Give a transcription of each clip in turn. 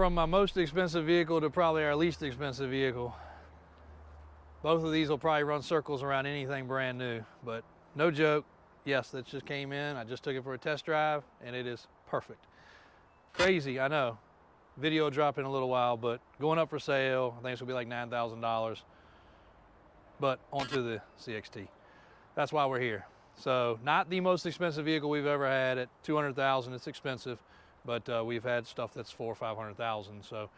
from my most expensive vehicle to probably our least expensive vehicle. Both of these will probably run circles around anything brand new, but no joke. Yes, that just came in. I just took it for a test drive and it is perfect. Crazy, I know. Video will drop in a little while, but going up for sale. I think it's gonna be like $9,000. But onto the CXT. That's why we're here. So not the most expensive vehicle we've ever had at $200,000. It's expensive, but we've had stuff that's $400,000 or $500,000. So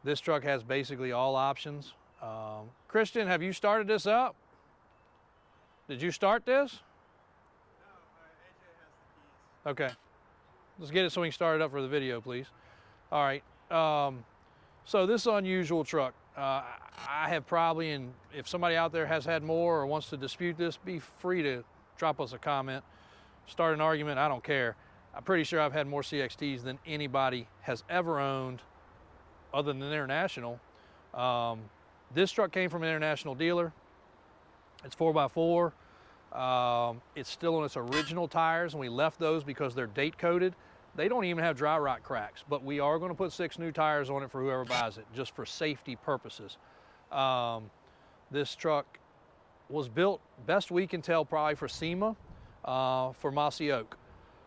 this truck has basically all options. Christian, have you started this up? Did you start this? No, AJ has the keys. Okay. Let's get it so we can start it up for the video, please. All right. So this unusual truck, I have probably, and if somebody out there has had more or wants to dispute this, be free to drop us a comment, start an argument, I don't care. I'm pretty sure I've had more CXTs than anybody has ever owned other than International. This truck came from an International dealer. It's 4x4. It's still on its original tires, and we left those because they're date coated. They don't even have dry rot cracks, but we are going to put 6 new tires on it for whoever buys it, just for safety purposes. This truck was built, best we can tell, probably for SEMA, for Mossy Oak.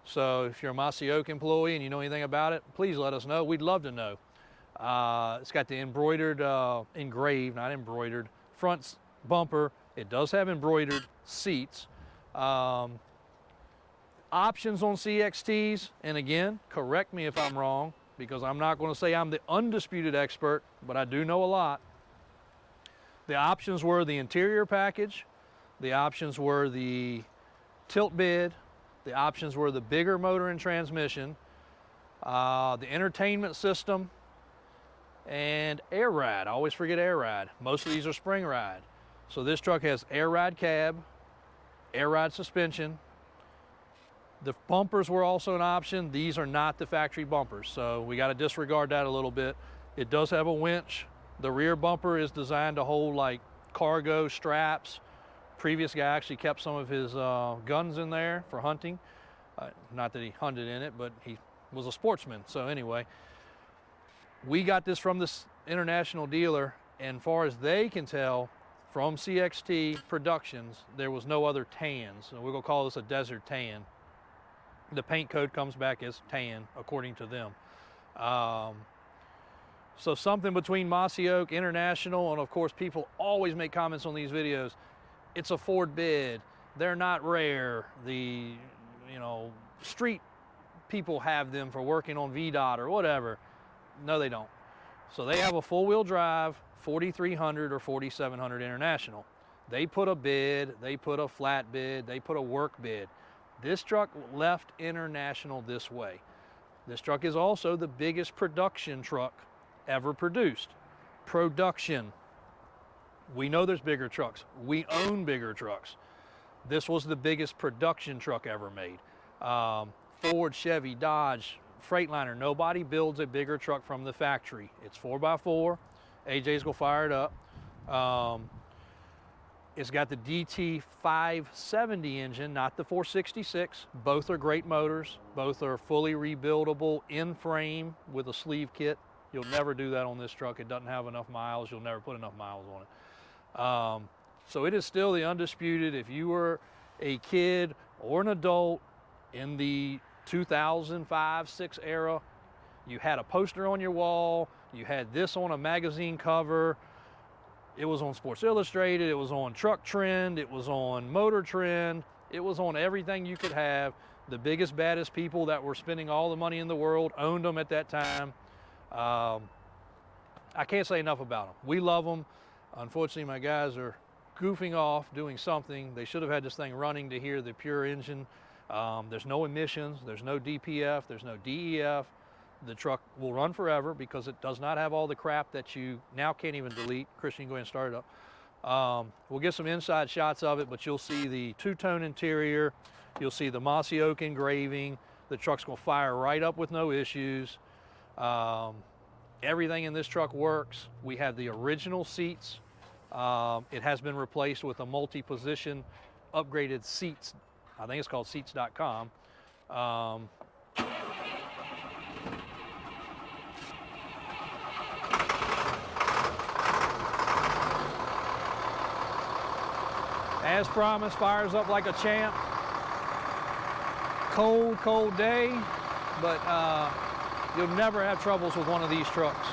So if you're a Mossy Oak employee and you know anything about it, please let us know. We'd love to know. It's got the embroidered, engraved, not embroidered, front bumper. It does have embroidered seats. Options on CXTs, and again, correct me if I'm wrong, because I'm not going to say I'm the undisputed expert, but I do know a lot. The options were the interior package, the options were the tilt bed, the options were the bigger motor and transmission, the entertainment system, and air ride. I always forget air ride. Most of these are spring ride. So this truck has air ride cab, air ride suspension. The bumpers were also an option. These are not the factory bumpers, so we got to disregard that a little bit. It does have a winch. The rear bumper is designed to hold like cargo straps. Previous guy actually kept some of his guns in there for hunting. Not that he hunted in it, but he was a sportsman. So anyway, we got this from this International dealer, and far as they can tell, from CXT Productions, there was no other tans. So we're gonna call this a desert tan. The paint code comes back as tan, according to them. So something between Mossy Oak, International, and of course people always make comments on these videos. It's a Ford bid. They're not rare. The, street people have them for working on VDOT or whatever. No, they don't. So they have a four-wheel drive 4300 or 4700 International. They put a bid, they put a flat bid, they put a work bid. This truck left International this way. This truck is also the biggest production truck ever produced. Production. We know there's bigger trucks. We own bigger trucks. This was the biggest production truck ever made. Ford, Chevy, Dodge, Freightliner, nobody builds a bigger truck from the factory. It's 4x4. AJ's gonna fire it up. It's got the DT 570 engine, not the 466. Both are great motors. Both are fully rebuildable in frame with a sleeve kit. You'll never do that on this truck. It doesn't have enough miles. You'll never put enough miles on it. So it is still the undisputed. If you were a kid or an adult in the 2005-6 era, you had a poster on your wall, you had this on a magazine cover, it was on Sports Illustrated, it was on Truck Trend, it was on Motor Trend, it was on everything you could have. The biggest, baddest people that were spending all the money in the world owned them at that time. I can't say enough about them. We love them. Unfortunately, my guys are goofing off doing something. They should have had this thing running to hear the pure engine. There's no emissions, there's no DPF, there's no DEF. The truck will run forever because it does not have all the crap that you now can't even delete. Christian, you go ahead and start it up. We'll get some inside shots of it, but you'll see the two-tone interior. You'll see the Mossy Oak engraving. The truck's gonna fire right up with no issues. Everything in this truck works. We have the original seats. It has been replaced with a multi-position upgraded seats. I think it's called seats.com. As promised, fires up like a champ. Cold, cold day, but you'll never have troubles with one of these trucks.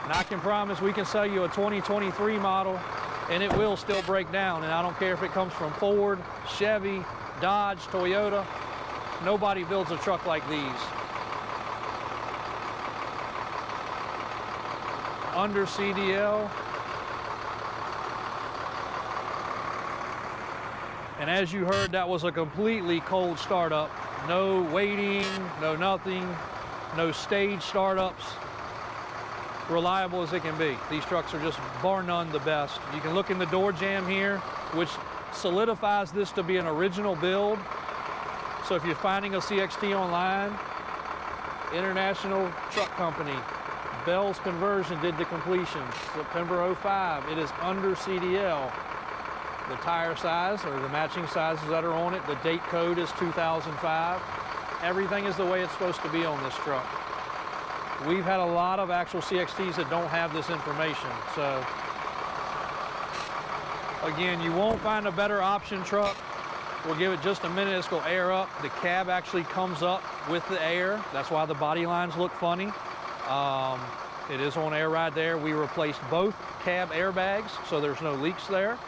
And I can promise we can sell you a 2023 model and it will still break down. And I don't care if it comes from Ford, Chevy, Dodge, Toyota. Nobody builds a truck like these. Under CDL. And as you heard, that was a completely cold startup. No waiting, no nothing, no stage startups. Reliable as it can be. These trucks are just bar none the best. You can look in the door jamb here, which solidifies this to be an original build. So if you're finding a CXT online, International Truck Company, Bell's Conversion did the completion, September 05. It is under CDL. The tire size or the matching sizes that are on it, the date code is 2005. Everything is the way it's supposed to be on this truck. We've had a lot of actual CXTs that don't have this information. So again, you won't find a better option truck. We'll give it just a minute. It's going to air up. The cab actually comes up with the air. That's why the body lines look funny. It is on air right there. We replaced both cab airbags, so there's no leaks there.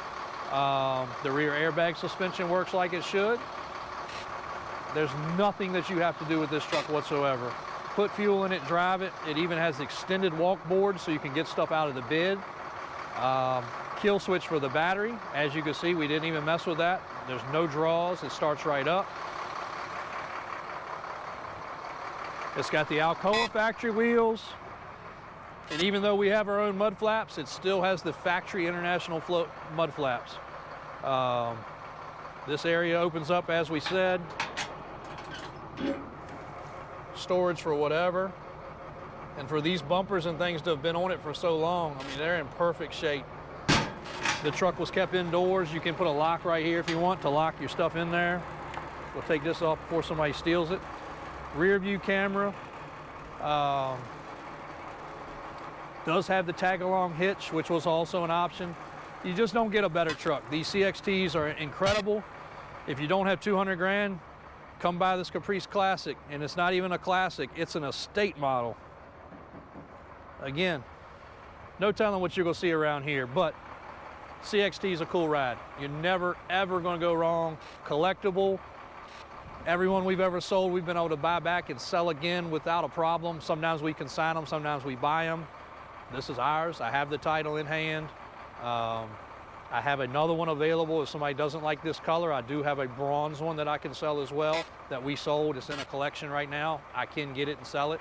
The rear airbag suspension works like it should. There's nothing that you have to do with this truck whatsoever. Put fuel in it, drive it. It even has extended walk boards so you can get stuff out of the bed. Kill switch for the battery. As you can see, we didn't even mess with that. There's no draws. It starts right up. It's got the Alcoa factory wheels. And even though we have our own mud flaps, it still has the factory International float mud flaps. This area opens up, as we said. Storage for whatever. And for these bumpers and things to have been on it for so long, I mean, they're in perfect shape. The truck was kept indoors. You can put a lock right here if you want to lock your stuff in there. We'll take this off before somebody steals it. Rear view camera. Does have the tag-along hitch, which was also an option. You just don't get a better truck. These CXTs are incredible. If you don't have 200 grand, come buy this Caprice Classic. And it's not even a classic, it's an estate model. Again, no telling what you're gonna see around here, but CXT is a cool ride. You're never, ever gonna go wrong. Collectible. Everyone we've ever sold, we've been able to buy back and sell again without a problem. Sometimes we consign them, sometimes we buy them. This is ours. I have the title in hand. I have another one available if somebody doesn't like this color. I do have a bronze one that I can sell as well that we sold. It's in a collection right now. I can get it and sell it.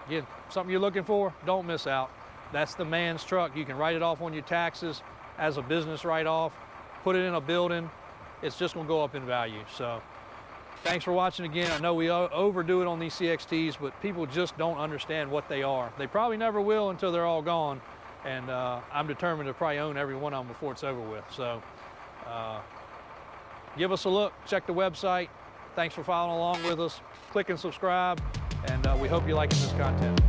Again, something you're looking for, don't miss out. That's the man's truck. You can write it off on your taxes as a business write-off, put it in a building. It's just gonna go up in value. So thanks for watching again. I know we overdo it on these CXTs, but people just don't understand what they are. They probably never will until they're all gone. And I'm determined to probably own every one of them before it's over with. So give us a look, check the website. Thanks for following along with us. Click and subscribe, and we hope you're liking this content.